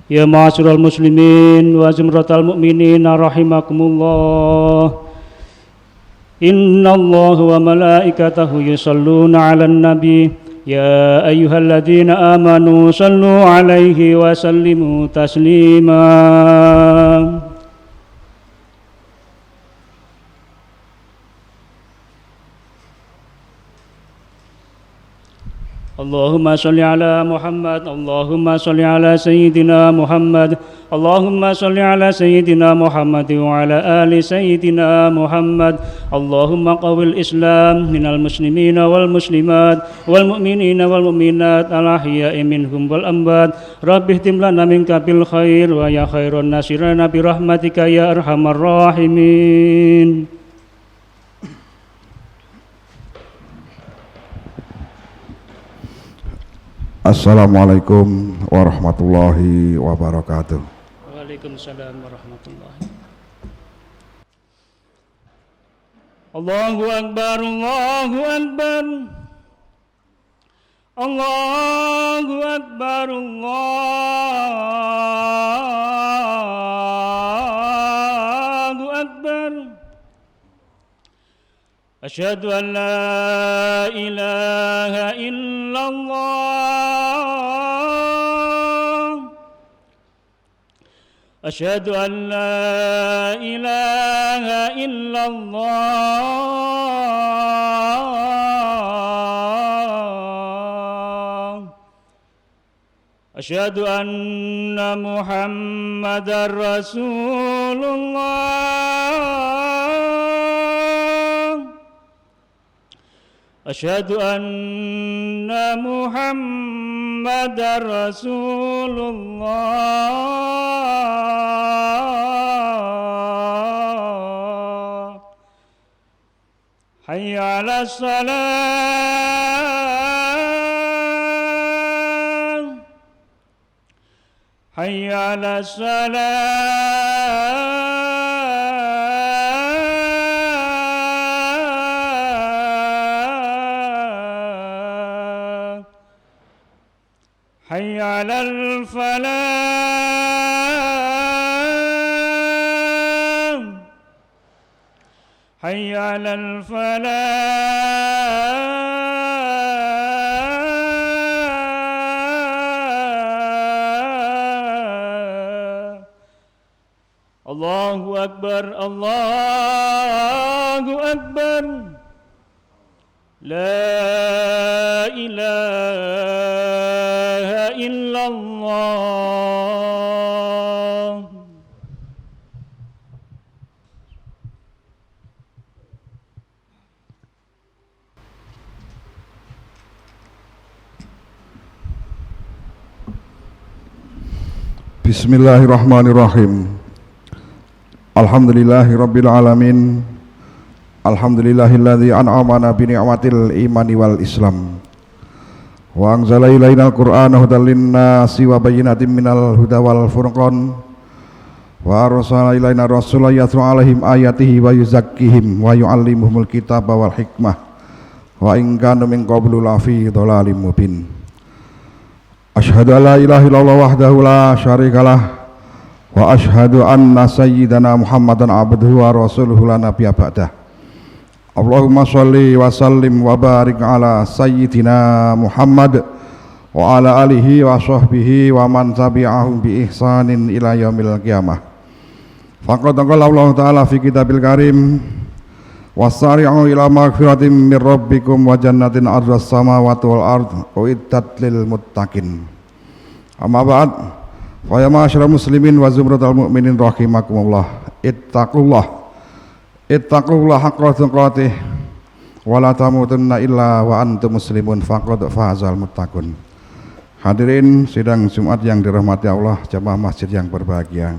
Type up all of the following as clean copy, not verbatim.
Ya ma'asyiral muslimin wa zumratal mu'minin rahimakumullah. Innallaha wa malaikatahu yusholluna 'alan nabi ya ayyuhalladzina amanu shallu 'alaihi wa sallimu taslima. Allahumma sholli ala Muhammad, Allahumma sholli ala Sayyidina Muhammad, Allahumma sholli ala Sayyidina Muhammad wa ala ali Sayyidina Muhammad. Allahumma qawwil Islam minal muslimina wal muslimat wal mu'minina wal mu'minat al ahya'i minhum wal amwat. Rabbi ihtim lana minka bil khair wa ya khairun nasirana bi rahmatika ya arhamar rahimin. Assalamualaikum warahmatullahi wabarakatuh. Waalaikumsalam warahmatullahi. Allahu akbar, Allahu akbar. Allahu akbar, Allahu akbar. Asyhadu an la ilaha illallah. Asyhadu an la ilaha illallah. Asyhadu anna Muhammadar Rasulullah. Asyhadu anna Muhammadar Rasulullah. Hayya 'alas salat. Hayya 'alas salat. Hayya 'alal falah. Hayya 'alal falah. Allahu akbar, Allahu akbar. La ilaha illallah. Bismillahirrahmanirrahim. Alhamdulillahirabbil alamin. Alhamdulillahilladzi an'amana bi ni'matil imani wal islam. Wa anzala ilainal qur'ana hudan linnasi wa bayyinatin minal huda wal furqan. Wa arsala ilaina rasulan yatlu 'alaihim ayatihi wa yuzakkihim wa yu'allimuhumul kitaba wal hikmah. Wa in kanu min qablu lafi dhalalim mubin. Asyhadu an la ilaha illallah wahdahu la syarikalah wa asyhadu anna sayyidana Muhammadan abduhu wa rasuluhu la nabiyya ba'dah. Allahumma sholli wa sallim wa barik ala sayyidina Muhammad wa ala alihi wa sahbihi wa man tabi'ahum bi ihsanin ila yaumil qiyamah. Faqad qala Allah ta'ala fi kitabil karim wasari'u ila maghfiratin min rabbikum wa jannatin 'ardas samawati wal ard uiddat lil muttaqin. Amma ba'd, fa ya ma'asyiral muslimin wa zumratal mu'minin rahimakumullah. Ittaqullah haqqa tuqatih wa la tamutunna illa wa antum muslimun faqad fazal muttaqun. Hadirin sidang Jumat yang dirahmati Allah, jamaah masjid yang berbahagia.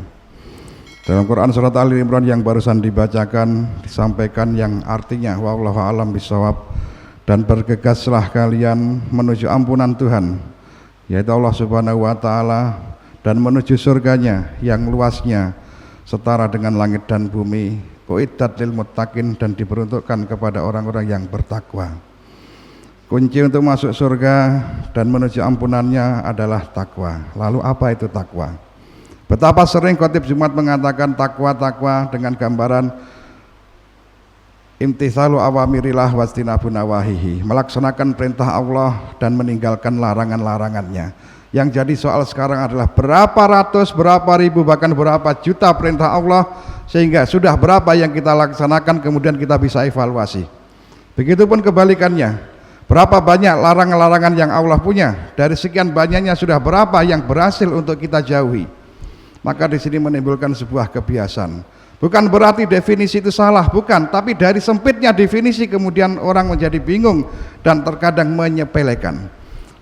Dalam Quran surat Ali Imran yang barusan dibacakan disampaikan yang artinya wallahu a'lam bishawab, dan bergegaslah kalian menuju ampunan Tuhan yaitu Allah Subhanahu wa taala, dan menuju surganya yang luasnya setara dengan langit dan bumi. Uiddat lil muttaqin, dan diperuntukkan kepada orang-orang yang bertakwa. Kunci untuk masuk surga dan menuju ampunannya adalah takwa. Lalu apa itu takwa? Betapa sering khotib Jumat mengatakan takwa dengan gambaran imtithalu awamirillah wastinabu nawahihi, melaksanakan perintah Allah dan meninggalkan larangan-larangannya. Yang jadi soal sekarang adalah berapa ratus, berapa ribu, bahkan berapa juta perintah Allah, sehingga sudah berapa yang kita laksanakan kemudian kita bisa evaluasi. Begitupun kebalikannya, berapa banyak larangan-larangan yang Allah punya, dari sekian banyaknya sudah berapa yang berhasil untuk kita jauhi. Maka di sini menimbulkan sebuah kebiasaan. Bukan berarti definisi itu salah, bukan, tapi dari sempitnya definisi kemudian orang menjadi bingung dan terkadang menyepelekan.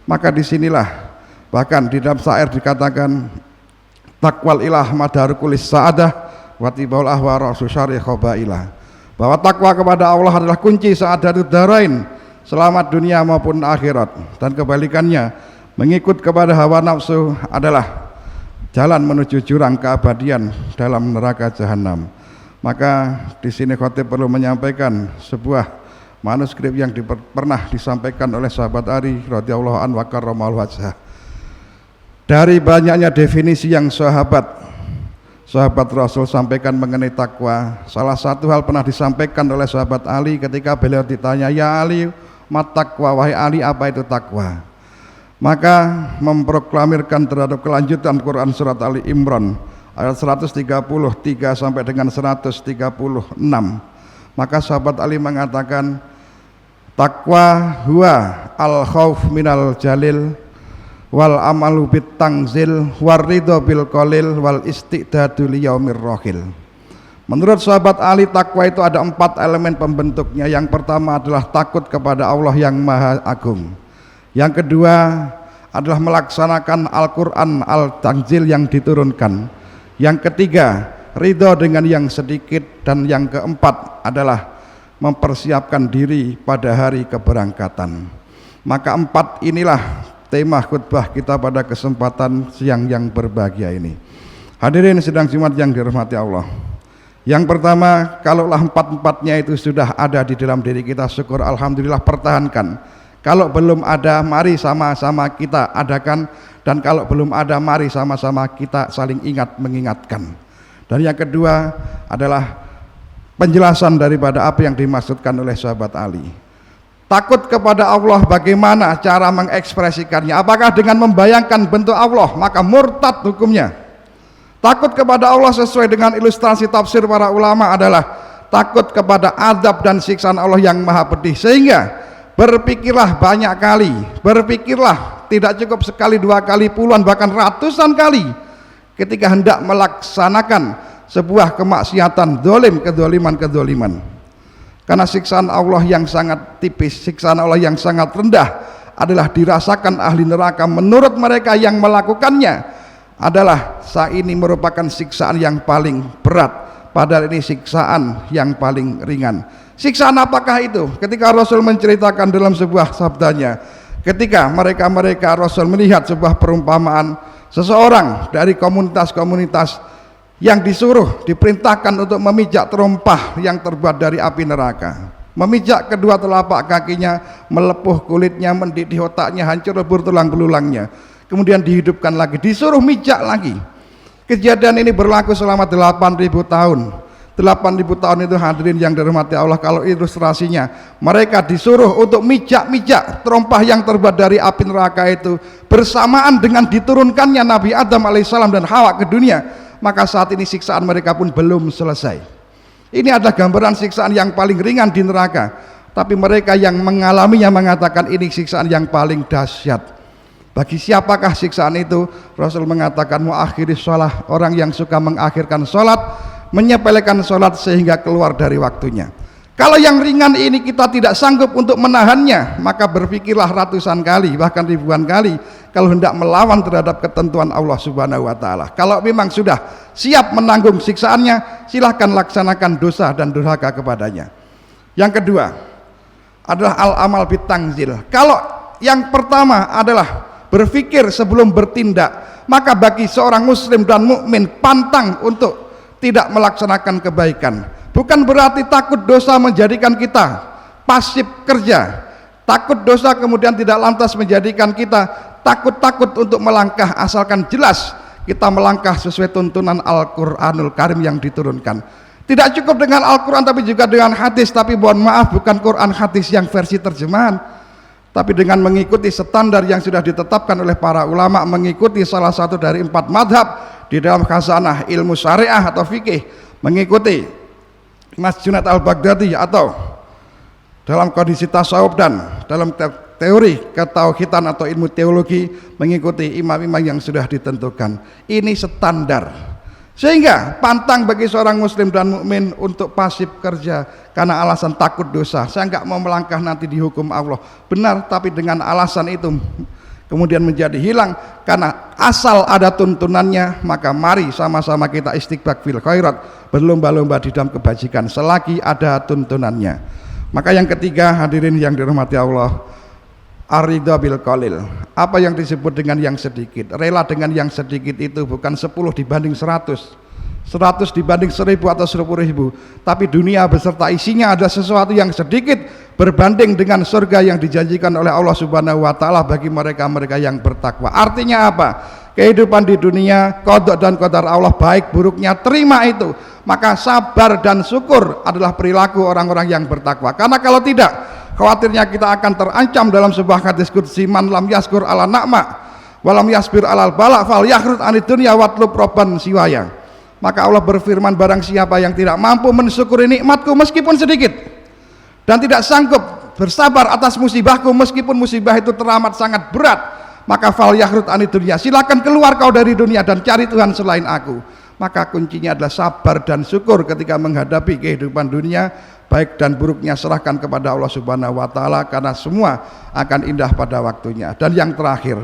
Maka disinilah bahkan di dalam syair dikatakan takwal ilah madarukulis sa'adah wa tibaul ahwa rasu syari khobailah, bahwa takwa kepada Allah adalah kunci sa'adatud darain, selamat dunia maupun akhirat, dan kebalikannya mengikut kepada hawa nafsu adalah jalan menuju jurang keabadian dalam neraka jahanam. Maka di sini khotib perlu menyampaikan sebuah manuskrip yang pernah disampaikan oleh sahabat Ali radhiyallahu anhu wa karramallahu wajhah. Dari banyaknya definisi yang sahabat Rasul sampaikan mengenai takwa, salah satu hal pernah disampaikan oleh sahabat Ali ketika beliau ditanya, "Ya Ali, mat takwa, wahai Ali, apa itu takwa?" Maka memproklamirkan terhadap kelanjutan Quran surat Ali Imran ayat 133 sampai dengan 136. Maka sahabat Ali mengatakan, takwa huwa al khauf minal jalil wal amalu bit tangzil war ridho bil qalil wal istidadu liyaumir rohil. Menurut sahabat Ali, takwa itu ada 4 elemen pembentuknya. Yang pertama adalah takut kepada Allah yang Maha Agung. Yang kedua adalah melaksanakan Al-Quran Al-Tanzil yang diturunkan. Yang ketiga, ridho dengan yang sedikit. Dan yang keempat adalah mempersiapkan diri pada hari keberangkatan. Maka 4 inilah tema khutbah kita pada kesempatan siang yang berbahagia ini. Hadirin sidang Jumat yang dirahmati Allah, yang pertama, kalaulah 4-4-nya itu sudah ada di dalam diri kita, syukur alhamdulillah, pertahankan. Kalau belum ada, mari sama-sama kita adakan. Dan kalau belum ada, mari sama-sama kita saling ingat mengingatkan. Dan yang kedua adalah penjelasan daripada apa yang dimaksudkan oleh sahabat Ali. Takut kepada Allah, bagaimana cara mengekspresikannya? Apakah dengan membayangkan bentuk Allah, maka murtad hukumnya? Takut kepada Allah sesuai dengan ilustrasi tafsir para ulama adalah takut kepada azab dan siksaan Allah yang maha pedih. Sehingga berpikirlah banyak kali, berpikirlah tidak cukup sekali, 2 kali, puluhan, bahkan ratusan kali ketika hendak melaksanakan sebuah kemaksiatan, dolim, kedoliman. Karena siksaan Allah yang sangat tipis, siksaan Allah yang sangat rendah adalah dirasakan ahli neraka. Menurut mereka yang melakukannya adalah saat ini merupakan siksaan yang paling berat, padahal ini siksaan yang paling ringan. Siksaan apakah itu? Ketika Rasul menceritakan dalam sebuah sabdanya, ketika mereka Rasul melihat sebuah perumpamaan seseorang dari komunitas-komunitas yang diperintahkan untuk memijak terompah yang terbuat dari api neraka, memijak kedua telapak kakinya, melepuh kulitnya, mendidih otaknya, hancur lebur tulang belulangnya, kemudian dihidupkan lagi, disuruh mijak lagi. Kejadian ini berlaku selama 8.000 tahun. 8.000 tahun itu, hadirin yang dirahmati Allah, kalau ilustrasinya mereka disuruh untuk mijak-mijak terompah yang terbuat dari api neraka itu bersamaan dengan diturunkannya Nabi Adam alaihissalam dan Hawa ke dunia, maka saat ini siksaan mereka pun belum selesai. Ini adalah gambaran siksaan yang paling ringan di neraka, tapi mereka yang mengalaminya mengatakan ini siksaan yang paling dahsyat. Bagi siapakah siksaan itu? Rasul mengatakan muakhiri sholat, orang yang suka mengakhirkan sholat, menyepelekan sholat sehingga keluar dari waktunya. Kalau yang ringan ini kita tidak sanggup untuk menahannya, maka berpikirlah ratusan kali, bahkan ribuan kali kalau hendak melawan terhadap ketentuan Allah Subhanahu wa Ta'ala. Kalau memang sudah siap menanggung siksaannya, silahkan laksanakan dosa dan durhaka kepadanya. Yang kedua adalah al-amal bitangzil. Kalau yang pertama adalah berpikir sebelum bertindak, maka bagi seorang muslim dan mukmin pantang untuk tidak melaksanakan kebaikan. Bukan berarti takut dosa menjadikan kita pasif kerja, takut dosa kemudian tidak lantas menjadikan kita takut-takut untuk melangkah, asalkan jelas kita melangkah sesuai tuntunan Al-Qur'anul Karim yang diturunkan. Tidak cukup dengan Al-Qur'an tapi juga dengan hadis, tapi mohon maaf bukan Quran hadis yang versi terjemahan, tapi dengan mengikuti standar yang sudah ditetapkan oleh para ulama, mengikuti salah satu dari 4 madhab di dalam khazanah ilmu syariah atau fikih, mengikuti Mas Junaid al-Baghdadi, atau dalam kondisi tasawuf dan dalam teori ketauhidan atau ilmu teologi mengikuti imam-imam yang sudah ditentukan. Ini standar, sehingga pantang bagi seorang muslim dan mukmin untuk pasif kerja karena alasan takut dosa. Saya nggak mau melangkah nanti dihukum Allah. Benar, tapi dengan alasan itu kemudian menjadi hilang karena asal ada tuntunannya, maka mari sama-sama kita istiqbal fil khairat, berlomba-lomba di dalam kebajikan selagi ada tuntunannya. Maka yang ketiga, hadirin yang dirahmati Allah, ar-ridha bil qalil. Apa yang disebut dengan yang sedikit? Rela dengan yang sedikit itu bukan 10 dibanding 100, 100 dibanding 1000 atau 10.000, tapi dunia beserta isinya ada sesuatu yang sedikit berbanding dengan surga yang dijanjikan oleh Allah Subhanahu wa taala bagi mereka-mereka yang bertakwa. Artinya apa? Kehidupan di dunia, qada dan qadar Allah baik buruknya terima itu. Maka sabar dan syukur adalah perilaku orang-orang yang bertakwa. Karena kalau tidak, khawatirnya kita akan terancam dalam sebuah hadis qudsi, man lam yaskur ala na'ma walam yasbir alal bala fal yakhrut anid dunya watlub robban siwaya. Maka Allah berfirman, barang siapa yang tidak mampu mensyukuri nikmatku meskipun sedikit, dan tidak sanggup bersabar atas musibahku meskipun musibah itu teramat sangat berat, maka fal yakhrut anid dunya, silakan keluar kau dari dunia dan cari Tuhan selain aku. Maka kuncinya adalah sabar dan syukur ketika menghadapi kehidupan dunia, baik dan buruknya serahkan kepada Allah Subhanahu wa taala, karena semua akan indah pada waktunya. Dan yang terakhir,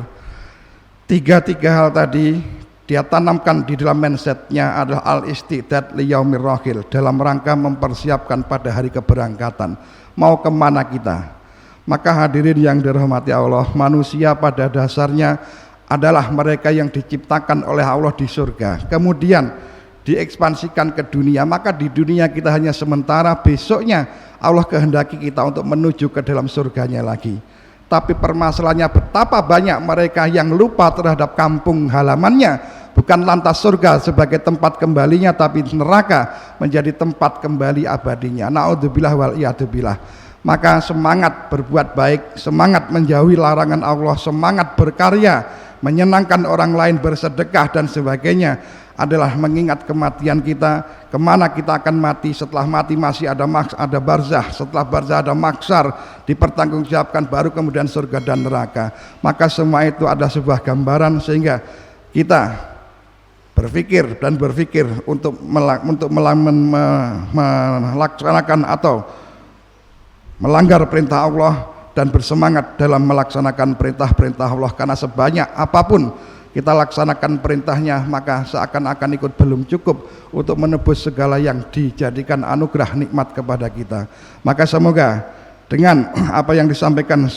tiga hal tadi dia tanamkan di dalam mindsetnya adalah al-istidad liyaumir rahil, dalam rangka mempersiapkan pada hari keberangkatan. Mau kemana kita? Maka hadirin yang dirahmati Allah, manusia pada dasarnya adalah mereka yang diciptakan oleh Allah di surga, kemudian diekspansikan ke dunia. Maka di dunia kita hanya sementara, besoknya Allah kehendaki kita untuk menuju ke dalam surganya lagi. Tapi permasalahannya betapa banyak mereka yang lupa terhadap kampung halamannya, bukan lantas surga sebagai tempat kembalinya, tapi neraka menjadi tempat kembali abadinya. Na'udzubillah wal iyadzubillah. Maka semangat berbuat baik, semangat menjauhi larangan Allah, semangat berkarya, menyenangkan orang lain, bersedekah dan sebagainya adalah mengingat kematian kita, kemana kita akan mati. Setelah mati masih ada barzah, setelah barzah ada mahsyar, dipertanggungjawabkan, baru kemudian surga dan neraka. Maka semua itu ada sebuah gambaran sehingga kita berpikir untuk melaksanakan atau melanggar perintah Allah dan bersemangat dalam melaksanakan perintah-perintah Allah, karena sebanyak apapun kita laksanakan perintahnya maka seakan-akan ikut belum cukup untuk menebus segala yang dijadikan anugerah nikmat kepada kita. Maka semoga dengan apa yang disampaikan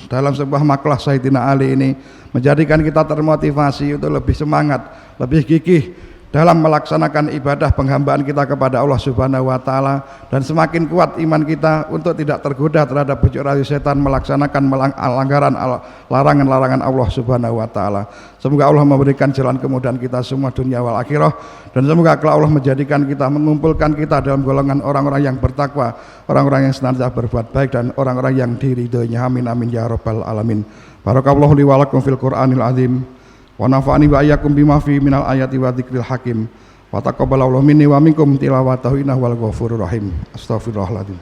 dalam sebuah makalah Sayyidina Ali ini menjadikan kita termotivasi untuk lebih semangat, lebih gigih dalam melaksanakan ibadah penghambaan kita kepada Allah Subhanahu wa taala, dan semakin kuat iman kita untuk tidak tergoda terhadap bujuk rayu setan melaksanakan larangan-larangan Allah Subhanahu wa taala. Semoga Allah memberikan jalan kemudahan kita semua dunia wal akhirah, dan semoga Allah menjadikan kita, mengumpulkan kita dalam golongan orang-orang yang bertakwa, orang-orang yang senantiasa berbuat baik, dan orang-orang yang diridhoinya. Amin amin ya rabbal alamin. Barakallahu li wa lakum fil Qur'anil azim. Wa nafa'ani wa iyyakum bima fi minal ayati wa dzikril hakim. Wa taqabbalallahu minni wa minkum tilawatahu innahu wal ghafurur rahim. Astaghfirullahaladzim.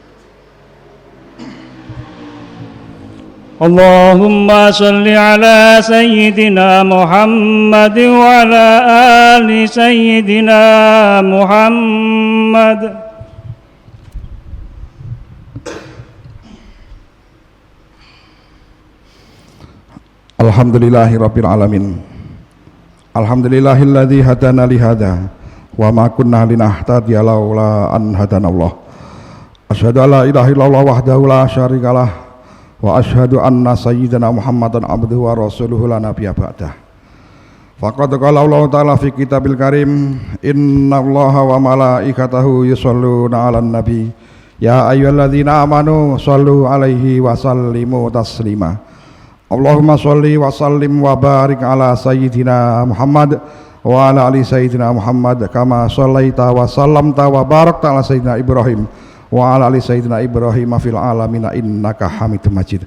Allahumma salli ala sayyidina Muhammad wa ala ali sayyidina Muhammad. Alhamdulillahirabbil alamin. Alhamdulillahilladzi hadana li hadza wa ma kunna linahtadiya laula an hadanallah. Asyhadu an la ilaha illallah wahdahu la syarikalah wa asyhadu anna sayyidana Muhammadan abduhu wa rasuluhu la nabiyya ba'dah. Faqad qala Allah ta'ala fi kitabil karim, innallaha wa malaikatahu yusholluna 'alan nabi ya ayyuhalladzina amanu shallu 'alaihi wa sallimu taslima. Allahumma sholli wa sallim wa barik ala sayyidina Muhammad wa ala ali sayyidina Muhammad kama shallaita wa sallamta wa barakta ala sayyidina Ibrahim wa ala ali sayyidina Ibrahim fil alamin innaka Hamidum Majid.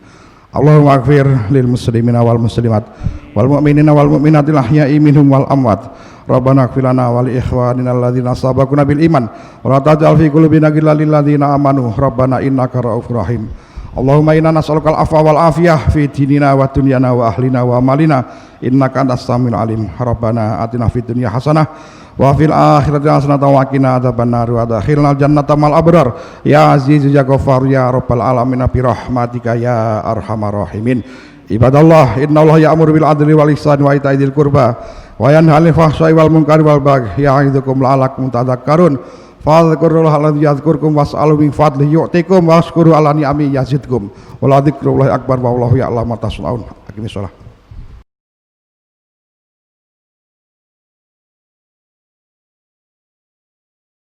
Allahumma ighfir lil muslimina wal muslimat wal mu'minina wal mu'minatil ahya'i minhum wal amwat. Rabbana ighfir lana wa li ikhwanina alladzina sabaquna bil iman wa la taj'al fi qulubina ghillan lil ladzina amanu rabbana innaka ra'ufur rahim. Allahumma inna nas'aluka al-afwa wal afiyah fi dinina wa dunyana wa ahlina wa amalina innaka antas samiul alim. Rabbana atina fid dunya hasanah wa fil akhirati hasanah wa qina adzabannar wa adkhilnal jannata mal abrar ya aziz ya ghafar ya rabbal alamin bi rahmatika ya arhamar rahimin. Ibadallah, innallaha ya'muru bil adli wal ihsani wa ita'i dzil qurba wa yanha 'anil fahsya'i wal munkari wal baghi ya'idzukum la'allakum tadhakkarun. Fadhkurullaha alladzi yadhkurukum was'alu min fadlihi yu'tikum washkuru ala ni'amihi yazidkum. Wa la dzikrullahi akbar wallahu ya'lamu ma tasna'un. Aqimissalah.